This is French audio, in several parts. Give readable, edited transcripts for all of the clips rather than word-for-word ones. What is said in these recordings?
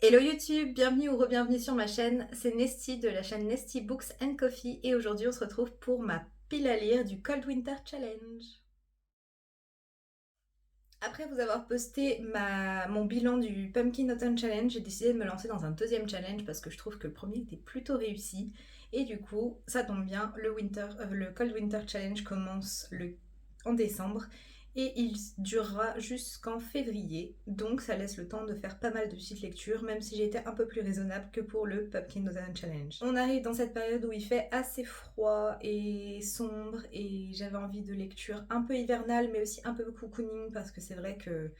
Hello YouTube, bienvenue ou re-bienvenue sur ma chaîne, c'est Nesty de la chaîne Nesty Books and Coffee et aujourd'hui on se retrouve pour ma pile à lire du Cold Winter Challenge. Après vous avoir posté mon bilan du Pumpkin Autumn Challenge, j'ai décidé de me lancer dans un deuxième challenge parce que je trouve que le premier était plutôt réussi et du coup ça tombe bien, le Cold Winter Challenge commence en décembre et il durera jusqu'en février, donc ça laisse le temps de faire pas mal de petites lectures, même si j'ai été un peu plus raisonnable que pour le Pumpkin Autumn Challenge. On arrive dans cette période où il fait assez froid et sombre et j'avais envie de lecture un peu hivernale mais aussi un peu cocooning parce que c'est vrai que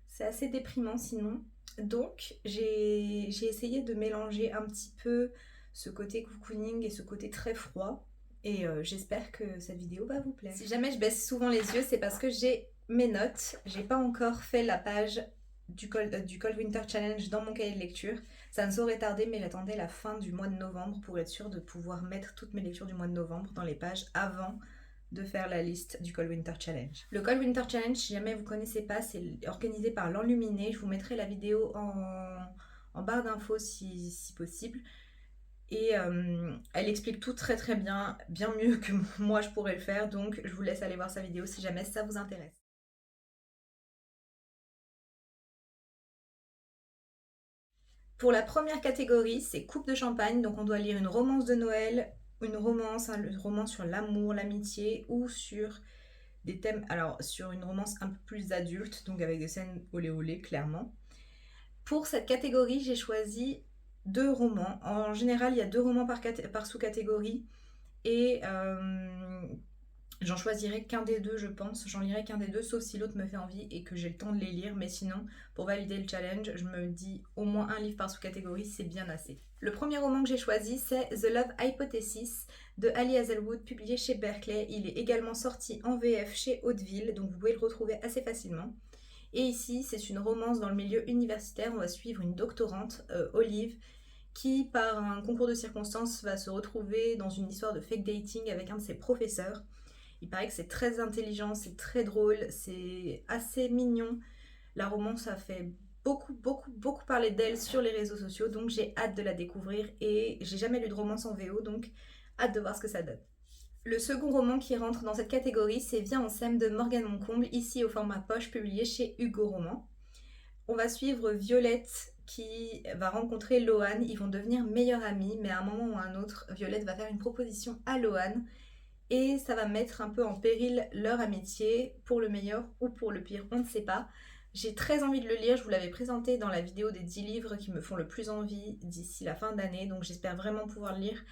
c'est assez déprimant sinon. Donc j'ai essayé de mélanger un petit peu ce côté cocooning et ce côté très froid et j'espère que cette vidéo va vous plaire. Si jamais je baisse souvent les yeux, c'est parce que j'ai mes notes. J'ai pas encore fait la page du Cold Winter Challenge dans mon cahier de lecture. Ça ne saurait tarder, mais j'attendais la fin du mois de novembre pour être sûre de pouvoir mettre toutes mes lectures du mois de novembre dans les pages avant de faire la liste du Cold Winter Challenge. Le Cold Winter Challenge, si jamais vous ne connaissez pas, c'est organisé par l'Enluminé. Je vous mettrai la vidéo en barre d'infos si possible. Et elle explique tout très très bien, bien mieux que moi je pourrais le faire, donc je vous laisse aller voir sa vidéo si jamais ça vous intéresse. Pour la première catégorie, c'est coupe de champagne, donc on doit lire une romance de Noël, une romance sur l'amour, l'amitié ou sur des thèmes, alors sur une romance un peu plus adulte, donc avec des scènes olé olé clairement. Pour cette catégorie, j'ai choisi 2 romans. En général, il y a 2 romans par sous-catégorie et j'en choisirai qu'un des deux, je pense. J'en lirai qu'un des deux, sauf si l'autre me fait envie et que j'ai le temps de les lire. Mais sinon, pour valider le challenge, je me dis au moins un livre par sous-catégorie, c'est bien assez. Le premier roman que j'ai choisi, c'est The Love Hypothesis de Ali Hazelwood, publié chez Berkeley. Il est également sorti en VF chez Hauteville, donc vous pouvez le retrouver assez facilement. Et ici, c'est une romance dans le milieu universitaire. On va suivre une doctorante, Olive, qui, par un concours de circonstances, va se retrouver dans une histoire de fake dating avec un de ses professeurs. Il paraît que c'est très intelligent, c'est très drôle, c'est assez mignon. La romance a fait beaucoup parler d'elle sur les réseaux sociaux, donc j'ai hâte de la découvrir et j'ai jamais lu de romance en VO, donc hâte de voir ce que ça donne. Le second roman qui rentre dans cette catégorie, c'est Viens on s'aime de Morgane Moncomble, ici au format poche, publié chez Hugo Roman. On va suivre Violette qui va rencontrer Lohan, ils vont devenir meilleurs amis, mais à un moment ou à un autre, Violette va faire une proposition à Lohan et ça va mettre un peu en péril leur amitié, pour le meilleur ou pour le pire, on ne sait pas. J'ai très envie de le lire, je vous l'avais présenté dans la vidéo des 10 livres qui me font le plus envie d'ici la fin d'année, donc j'espère vraiment pouvoir le lire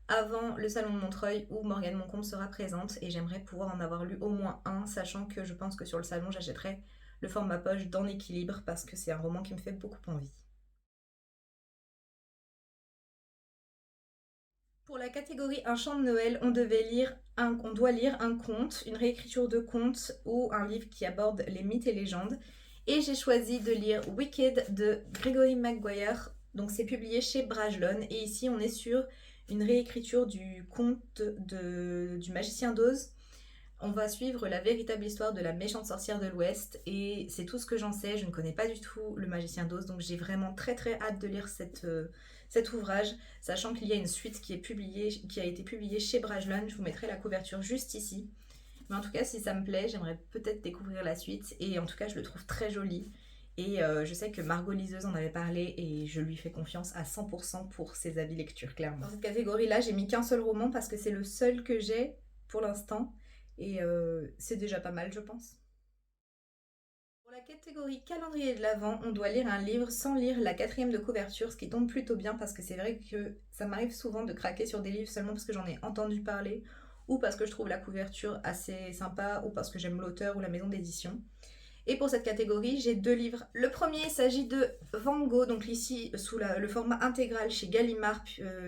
avant le salon de Montreuil où Morgane Moncomble sera présente et j'aimerais pouvoir en avoir lu au moins un, sachant que je pense que sur le salon j'achèterai le format poche dans l'équilibre parce que c'est un roman qui me fait beaucoup envie. Pour la catégorie Un chant de Noël, on doit lire un conte, une réécriture de conte ou un livre qui aborde les mythes et légendes. Et j'ai choisi de lire Wicked de Gregory Maguire. Donc c'est publié chez Brajlon. Et ici on est sur une réécriture du conte du magicien d'Oz. On va suivre la véritable histoire de la méchante sorcière de l'Ouest et c'est tout ce que j'en sais. Je ne connais pas du tout le magicien d'Oz, donc j'ai vraiment très hâte de lire cet ouvrage, sachant qu'il y a une suite qui a été publiée chez Brajlon. Je vous mettrai la couverture juste ici. Mais en tout cas, si ça me plaît, j'aimerais peut-être découvrir la suite et en tout cas, je le trouve très joli. Et je sais que Margot Liseuse en avait parlé et je lui fais confiance à 100% pour ses avis lecture, clairement. Dans cette catégorie-là, j'ai mis qu'un seul roman parce que c'est le seul que j'ai pour l'instant. Et c'est déjà pas mal, je pense. Pour la catégorie calendrier de l'Avent, on doit lire un livre sans lire la 4e de couverture, ce qui tombe plutôt bien parce que c'est vrai que ça m'arrive souvent de craquer sur des livres seulement parce que j'en ai entendu parler ou parce que je trouve la couverture assez sympa ou parce que j'aime l'auteur ou la maison d'édition. Et pour cette catégorie, j'ai 2 livres. Le premier, il s'agit de Van Gogh, donc ici sous le format intégral chez Gallimard,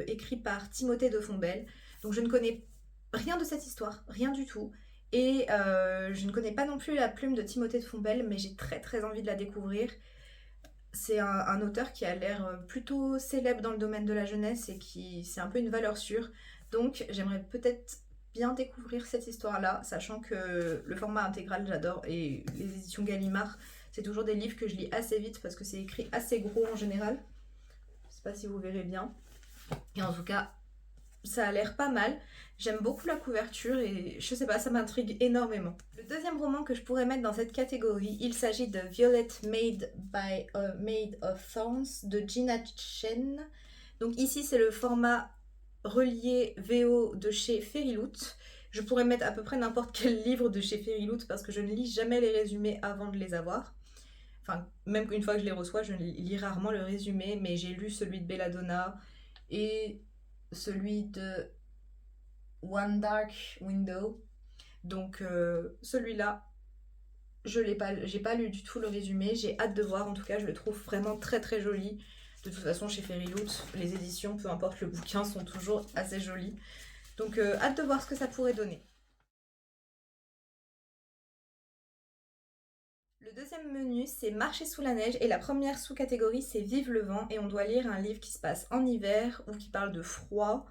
écrit par Timothée de Fontbelle. Donc je ne connais rien de cette histoire, rien du tout. Et je ne connais pas non plus la plume de Timothée de Fontbelle, mais j'ai très envie de la découvrir. C'est un auteur qui a l'air plutôt célèbre dans le domaine de la jeunesse et qui c'est un peu une valeur sûre. Donc j'aimerais peut-être bien découvrir cette histoire-là, sachant que le format intégral j'adore et les éditions Gallimard, c'est toujours des livres que je lis assez vite parce que c'est écrit assez gros en général. pas si vous verrez bien. Et en tout cas, ça a l'air pas mal. J'aime beaucoup la couverture et je sais pas, ça m'intrigue énormément. Le deuxième roman que je pourrais mettre dans cette catégorie, il s'agit de Violet Made of Thorns de Gina Chen. Donc ici, c'est le format relié VO de chez Fairyloot. Je pourrais mettre à peu près n'importe quel livre de chez Fairyloot parce que je ne lis jamais les résumés avant de les avoir. Enfin, même une fois que je les reçois, je lis rarement le résumé, mais j'ai lu celui de Belladonna et celui de One Dark Window. Donc celui-là, j'ai pas lu du tout le résumé, j'ai hâte de voir, en tout cas je le trouve vraiment très très joli. De toute façon chez Fairyloot, les éditions, peu importe le bouquin, sont toujours assez jolies. Donc hâte de voir ce que ça pourrait donner. Le deuxième menu, c'est Marcher sous la neige et la première sous-catégorie, c'est Vive le vent et on doit lire un livre qui se passe en hiver ou qui parle de froid,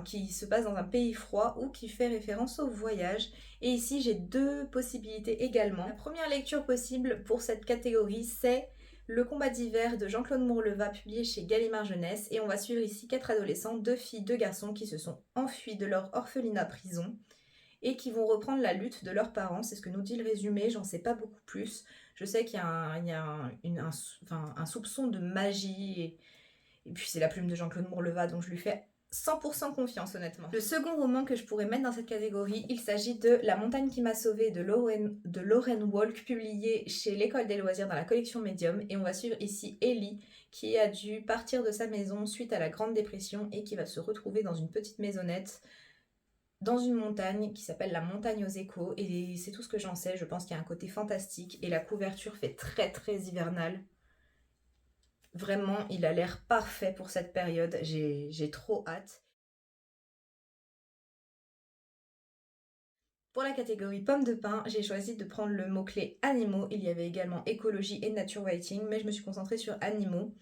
qui se passe dans un pays froid ou qui fait référence au voyage. Et ici, j'ai deux possibilités également. La première lecture possible pour cette catégorie, c'est Le combat d'hiver de Jean-Claude Mourleva, publié chez Gallimard Jeunesse. Et on va suivre ici 4 adolescents, 2 filles, 2 garçons qui se sont enfuis de leur orphelinat prison et qui vont reprendre la lutte de leurs parents. C'est ce que nous dit le résumé, j'en sais pas beaucoup plus. Je sais qu'il y a un soupçon de magie, et puis c'est la plume de Jean-Claude Mourleva, donc je lui fais 100% confiance honnêtement. Le second roman que je pourrais mettre dans cette catégorie, il s'agit de La montagne qui m'a sauvée de Lauren Walk, publié chez l'École des loisirs dans la collection Medium. Et on va suivre ici Ellie, qui a dû partir de sa maison suite à la Grande Dépression et qui va se retrouver dans une petite maisonnette dans une montagne qui s'appelle la montagne aux échos. Et c'est tout ce que j'en sais, je pense qu'il y a un côté fantastique et la couverture fait très très hivernale. Vraiment, il a l'air parfait pour cette période, j'ai trop hâte. Pour la catégorie pommes de pin, j'ai choisi de prendre le mot-clé animaux. Il y avait également écologie et nature writing, mais je me suis concentrée sur animaux.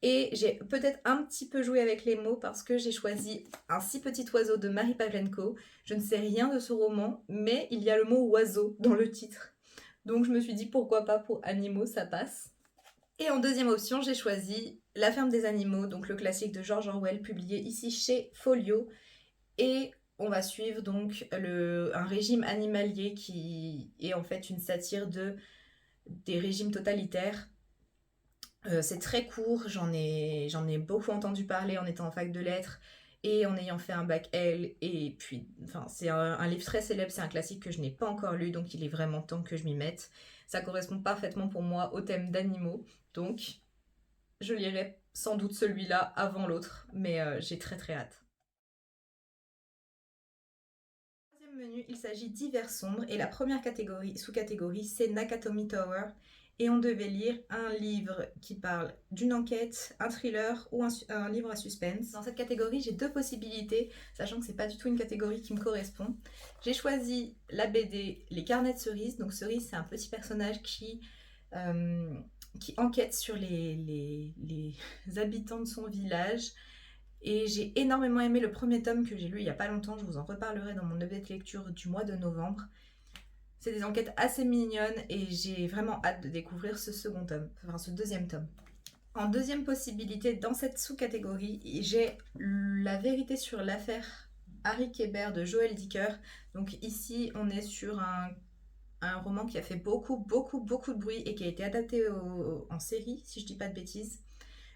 Et j'ai peut-être un petit peu joué avec les mots parce que j'ai choisi Un si petit oiseau de Marie Pavlenko. Je ne sais rien de ce roman, mais il y a le mot oiseau dans le titre. Donc je me suis dit pourquoi pas pour animaux, ça passe. Et en deuxième option, j'ai choisi La ferme des animaux, donc le classique de George Orwell, publié ici chez Folio. Et on va suivre donc un régime animalier qui est en fait une satire des régimes totalitaires. C'est très court, j'en ai beaucoup entendu parler en étant en fac de lettres et en ayant fait un bac L. Et puis, enfin, c'est un livre très célèbre, c'est un classique que je n'ai pas encore lu, donc il est vraiment temps que je m'y mette. Ça correspond parfaitement pour moi au thème d'animaux, donc je lirai sans doute celui-là avant l'autre, mais j'ai très très hâte. Troisième menu, il s'agit d'Hiver sombre et la première sous-catégorie, c'est Nakatomi Tower. Et on devait lire un livre qui parle d'une enquête, un thriller ou un livre à suspense. Dans cette catégorie, j'ai deux possibilités, sachant que c'est pas du tout une catégorie qui me correspond. J'ai choisi la BD Les Carnets de Cerise. Donc Cerise, c'est un petit personnage qui enquête sur les habitants de son village. Et j'ai énormément aimé le premier tome que j'ai lu il y a pas longtemps. Je vous en reparlerai dans mon update lecture du mois de novembre. C'est des enquêtes assez mignonnes et j'ai vraiment hâte de découvrir ce deuxième tome. En deuxième possibilité, dans cette sous-catégorie, j'ai La vérité sur l'affaire Harry Kéber de Joël Dicker. Donc ici, on est sur un roman qui a fait beaucoup de bruit et qui a été adapté en série, si je dis pas de bêtises.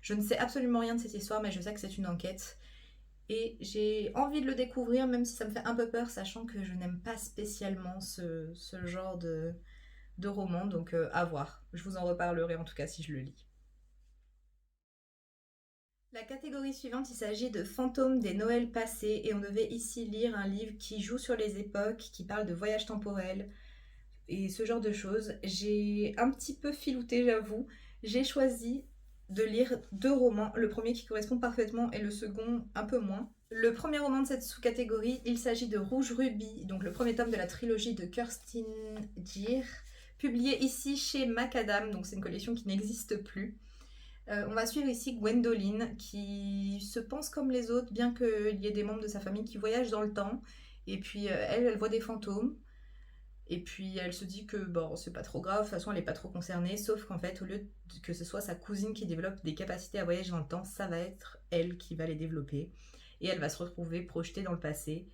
Je ne sais absolument rien de cette histoire, mais je sais que c'est une enquête. Et j'ai envie de le découvrir, même si ça me fait un peu peur, sachant que je n'aime pas spécialement ce genre de roman, donc à voir. Je vous en reparlerai en tout cas si je le lis. La catégorie suivante, il s'agit de Fantômes des Noëls passés, et on devait ici lire un livre qui joue sur les époques, qui parle de voyage temporel, et ce genre de choses. J'ai un petit peu filouté, j'avoue. J'ai choisi de lire deux romans, le premier qui correspond parfaitement et le second un peu moins. Le premier roman de cette sous-catégorie, il s'agit de Rouge Rubis, donc le premier tome de la trilogie de Kirstin Gier, publié ici chez Macadam, donc c'est une collection qui n'existe plus. On va suivre ici Gwendoline, qui se pense comme les autres, bien qu'il y ait des membres de sa famille qui voyagent dans le temps, et puis elle voit des fantômes. Et puis elle se dit que bon, c'est pas trop grave, de toute façon elle est pas trop concernée, sauf qu'en fait, au lieu que ce soit sa cousine qui développe des capacités à voyager dans le temps, ça va être elle qui va les développer. Et elle va se retrouver projetée dans le passé.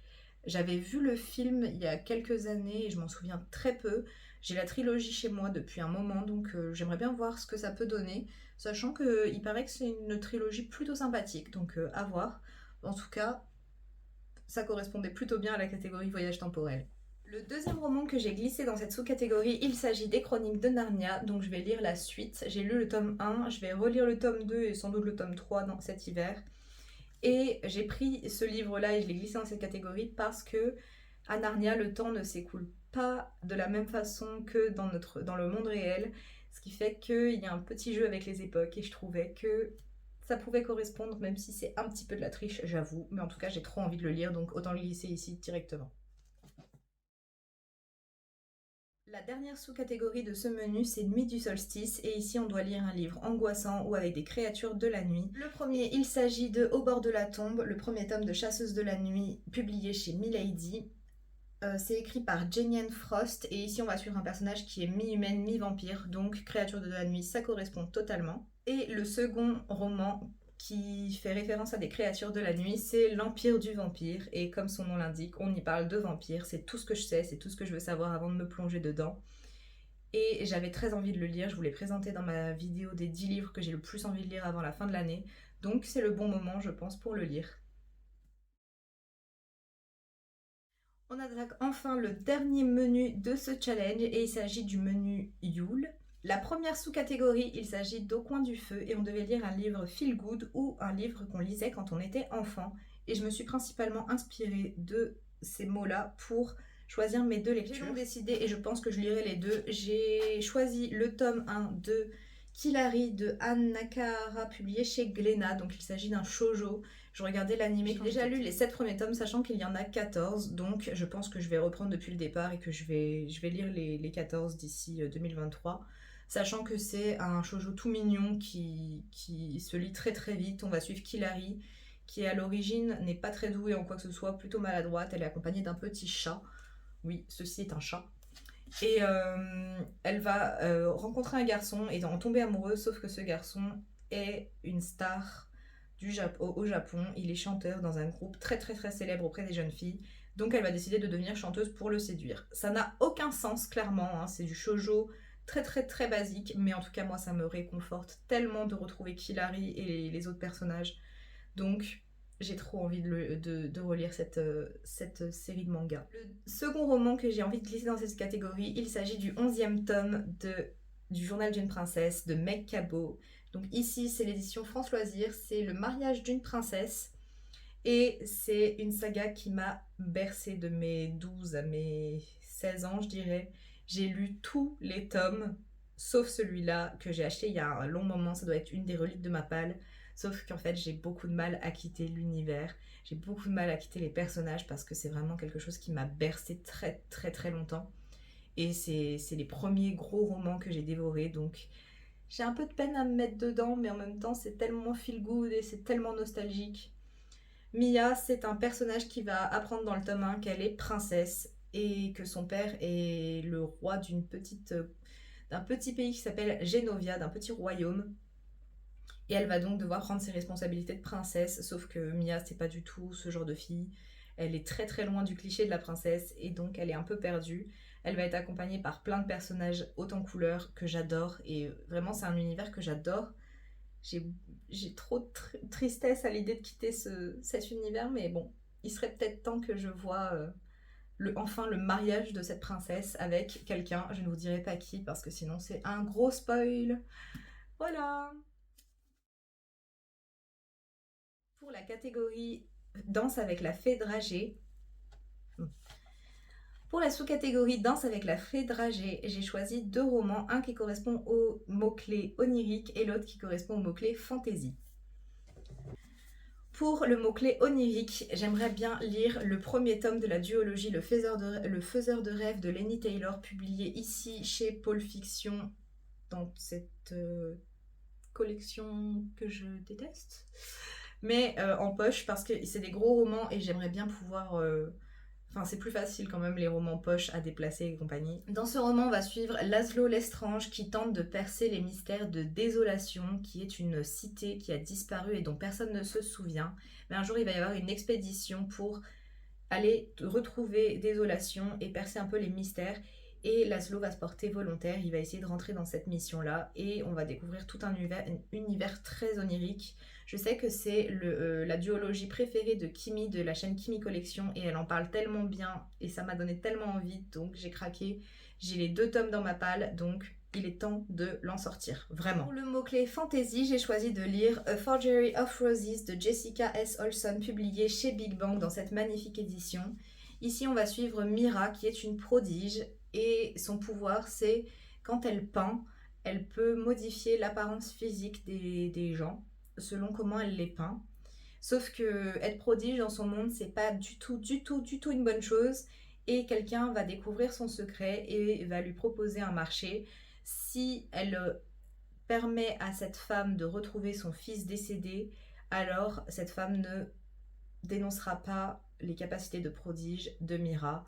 J'avais vu le film il y a quelques années et je m'en souviens très peu. J'ai la trilogie chez moi depuis un moment, donc j'aimerais bien voir ce que ça peut donner, sachant qu'il paraît que c'est une trilogie plutôt sympathique, donc à voir. En tout cas, ça correspondait plutôt bien à la catégorie voyage temporel. Le deuxième roman que j'ai glissé dans cette sous-catégorie, il s'agit des Chroniques de Narnia, donc je vais lire la suite. J'ai lu le tome 1, je vais relire le tome 2 et sans doute le tome 3 dans cet hiver. Et j'ai pris ce livre-là et je l'ai glissé dans cette catégorie parce que à Narnia, le temps ne s'écoule pas de la même façon que dans le monde réel, ce qui fait qu'il y a un petit jeu avec les époques et je trouvais que ça pouvait correspondre, même si c'est un petit peu de la triche, j'avoue, mais en tout cas j'ai trop envie de le lire, donc autant le glisser ici directement. La dernière sous-catégorie de ce menu, c'est Nuit du solstice, et ici on doit lire un livre angoissant ou avec des créatures de la nuit. Le premier, il s'agit de Au bord de la tombe, le premier tome de Chasseuse de la nuit, publié chez Milady. C'est écrit par Jenny Ann Frost, et ici on va suivre un personnage qui est mi-humaine, mi-vampire, donc créature de la nuit, ça correspond totalement. Et le second roman qui fait référence à des créatures de la nuit, c'est L'Empire du Vampire, et comme son nom l'indique, on y parle de vampires, c'est tout ce que je sais, c'est tout ce que je veux savoir avant de me plonger dedans. Et j'avais très envie de le lire, je vous l'ai présenté dans ma vidéo des 10 livres que j'ai le plus envie de lire avant la fin de l'année, donc c'est le bon moment je pense pour le lire. On attaque enfin le dernier menu de ce challenge et il s'agit du menu Yule. La première sous-catégorie, il s'agit d'Au coin du feu et on devait lire un livre feel good ou un livre qu'on lisait quand on était enfant. Et je me suis principalement inspirée de ces mots-là pour choisir mes deux lectures. J'ai donc décidé, et je pense que je lirai les deux, j'ai choisi le tome 1 de Kilari de Anne Nakahara publié chez Glénat, donc il s'agit d'un shoujo. Je regardais l'animé. J'ai déjà lu les 7 premiers tomes, sachant qu'il y en a 14, donc je pense que je vais reprendre depuis le départ et que je vais lire les 14 d'ici 2023. Sachant que c'est un shoujo tout mignon qui se lit très très vite. On va suivre Kilari, qui à l'origine n'est pas très douée en quoi que ce soit, plutôt maladroite. Elle est accompagnée d'un petit chat. Oui, ceci est un chat. Et elle va rencontrer un garçon et en tomber amoureuse, sauf que ce garçon est une star au Japon. Il est chanteur dans un groupe très très très célèbre auprès des jeunes filles. Donc elle va décider de devenir chanteuse pour le séduire. Ça n'a aucun sens clairement, hein. C'est du shoujo très très très basique, mais en tout cas moi ça me réconforte tellement de retrouver Kilari et les autres personnages. Donc j'ai trop envie de relire cette série de mangas. Le second roman que j'ai envie de glisser dans cette catégorie, il s'agit du 11e tome du Journal d'une princesse de Meg Cabot. Donc ici, c'est l'édition France Loisirs, c'est Le mariage d'une princesse. Et c'est une saga qui m'a bercée de mes 12 à mes 16 ans, je dirais. J'ai lu tous les tomes, sauf celui-là que j'ai acheté il y a un long moment. Ça doit être une des reliques de ma palle. Sauf qu'en fait, j'ai beaucoup de mal à quitter l'univers. J'ai beaucoup de mal à quitter les personnages parce que c'est vraiment quelque chose qui m'a bercée très très très longtemps. Et c'est les premiers gros romans que j'ai dévorés. Donc j'ai un peu de peine à me mettre dedans, mais en même temps, c'est tellement feel good et c'est tellement nostalgique. Mia, c'est un personnage qui va apprendre dans le tome 1 qu'elle est princesse et que son père est le roi d'un petit pays qui s'appelle Genovia, d'un petit royaume. Et elle va donc devoir prendre ses responsabilités de princesse, sauf que Mia, c'est pas du tout ce genre de fille. Elle est très très loin du cliché de la princesse et donc elle est un peu perdue. Elle va être accompagnée par plein de personnages haut en couleur que j'adore et vraiment c'est un univers que j'adore. J'ai trop de tristesse à l'idée de quitter cet univers, mais bon, il serait peut-être temps que je vois enfin le mariage de cette princesse avec quelqu'un. Je ne vous dirai pas qui parce que sinon c'est un gros spoil. Voilà. Pour la catégorie Danse avec la fée dragée. Pour la sous-catégorie Danse avec la fée dragée, j'ai choisi deux romans, un qui correspond au mot-clé onirique et l'autre qui correspond au mot-clé fantaisie. Pour le mot-clé onirique, j'aimerais bien lire le premier tome de la duologie Le Faiseur de rêve de Laini Taylor, publié ici chez Pôle Fiction, dans cette collection que je déteste, mais en poche parce que c'est des gros romans et j'aimerais bien pouvoir Enfin, c'est plus facile quand même les romans poches à déplacer et compagnie. Dans ce roman, on va suivre Laszlo Lestrange qui tente de percer les mystères de Désolation, qui est une cité qui a disparu et dont personne ne se souvient. Mais un jour, il va y avoir une expédition pour aller retrouver Désolation et percer un peu les mystères. Et Laszlo va se porter volontaire, il va essayer de rentrer dans cette mission-là et on va découvrir tout un univers très onirique. Je sais que c'est la duologie préférée de Kimi, de la chaîne Kimi Collection, et elle en parle tellement bien et ça m'a donné tellement envie, donc j'ai craqué. J'ai les 2 tomes dans ma palle, donc il est temps de l'en sortir, vraiment. Pour le mot-clé fantasy, j'ai choisi de lire A Forgery of Roses de Jessica S. Olson, publié chez Big Bang dans cette magnifique édition. Ici, on va suivre Mira, qui est une prodige, et son pouvoir, c'est quand elle peint, elle peut modifier l'apparence physique des gens selon comment elle les peint. Sauf que être prodige dans son monde, c'est pas du tout une bonne chose. Et quelqu'un va découvrir son secret et va lui proposer un marché. Si elle permet à cette femme de retrouver son fils décédé, alors cette femme ne dénoncera pas les capacités de prodige de Mira.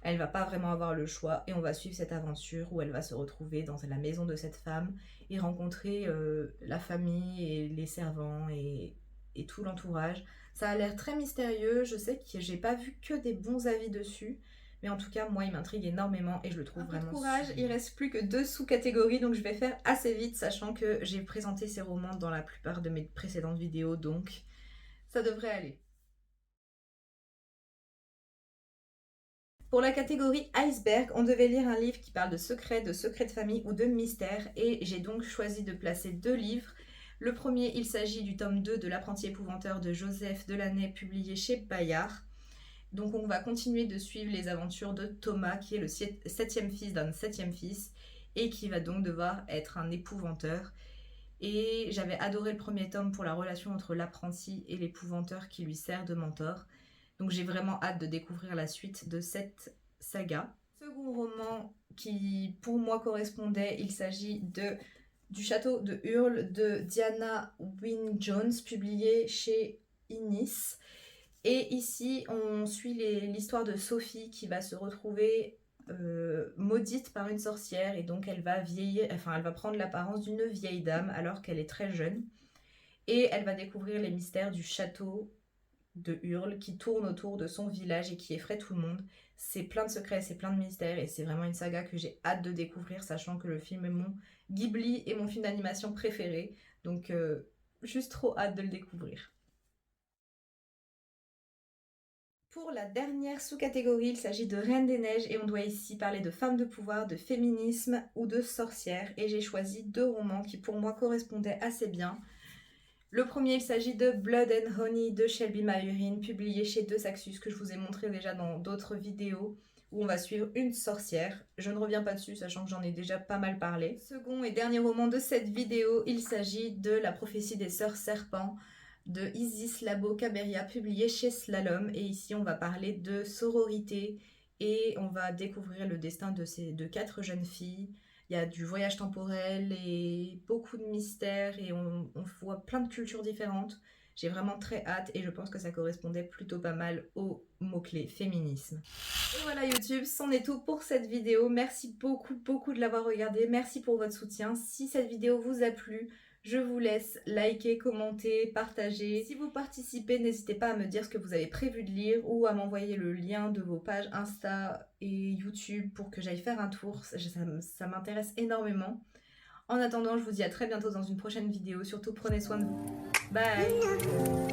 Elle va pas vraiment avoir le choix et on va suivre cette aventure où elle va se retrouver dans la maison de cette femme et rencontrer la famille et les servants et tout l'entourage. Ça a l'air très mystérieux, je sais que j'ai pas vu que des bons avis dessus, mais en tout cas moi il m'intrigue énormément et je le trouve vraiment courage. Il reste plus que 2 sous-catégories donc je vais faire assez vite sachant que j'ai présenté ces romans dans la plupart de mes précédentes vidéos donc ça devrait aller. Pour la catégorie iceberg, on devait lire un livre qui parle de secrets de famille ou de mystères et j'ai donc choisi de placer 2 livres. Le premier, il s'agit du tome 2 de L'apprenti épouvanteur de Joseph Delaney, publié chez Bayard. Donc on va continuer de suivre les aventures de Thomas, qui est le 7e fils d'un 7e fils et qui va donc devoir être un épouvanteur. Et j'avais adoré le premier tome pour la relation entre l'apprenti et l'épouvanteur qui lui sert de mentor. Donc j'ai vraiment hâte de découvrir la suite de cette saga. Second roman qui pour moi correspondait, il s'agit du château de Hurle de Diana Wynne Jones, publié chez Innis. Et ici on suit l'histoire de Sophie qui va se retrouver maudite par une sorcière et donc elle va vieillir, enfin elle va prendre l'apparence d'une vieille dame alors qu'elle est très jeune. Et elle va découvrir les mystères du château de Hurle qui tourne autour de son village et qui effraie tout le monde. C'est plein de secrets, c'est plein de mystères et c'est vraiment une saga que j'ai hâte de découvrir sachant que le film est mon Ghibli et mon film d'animation préféré. Donc juste trop hâte de le découvrir. Pour la dernière sous-catégorie, il s'agit de Reine des Neiges et on doit ici parler de femmes de pouvoir, de féminisme ou de sorcières et j'ai choisi 2 romans qui pour moi correspondaient assez bien. Le premier, il s'agit de Blood and Honey de Shelby Mayurin, publié chez De Saxus, que je vous ai montré déjà dans d'autres vidéos, où on va suivre une sorcière. Je ne reviens pas dessus, sachant que j'en ai déjà pas mal parlé. Second et dernier roman de cette vidéo, il s'agit de La prophétie des sœurs serpents de Isis Labo Caberia, publié chez Slalom. Et ici, on va parler de sororité et on va découvrir le destin de 4 jeunes filles. Il y a du voyage temporel et beaucoup de mystères et on voit plein de cultures différentes. J'ai vraiment très hâte et je pense que ça correspondait plutôt pas mal au mot-clé féminisme. Et voilà YouTube, c'en est tout pour cette vidéo. Merci beaucoup de l'avoir regardée. Merci pour votre soutien. Si cette vidéo vous a plu, je vous laisse liker, commenter, partager. Si vous participez, n'hésitez pas à me dire ce que vous avez prévu de lire ou à m'envoyer le lien de vos pages Insta et YouTube pour que j'aille faire un tour. Ça m'intéresse énormément. En attendant, je vous dis à très bientôt dans une prochaine vidéo. Surtout, prenez soin de vous. Bye!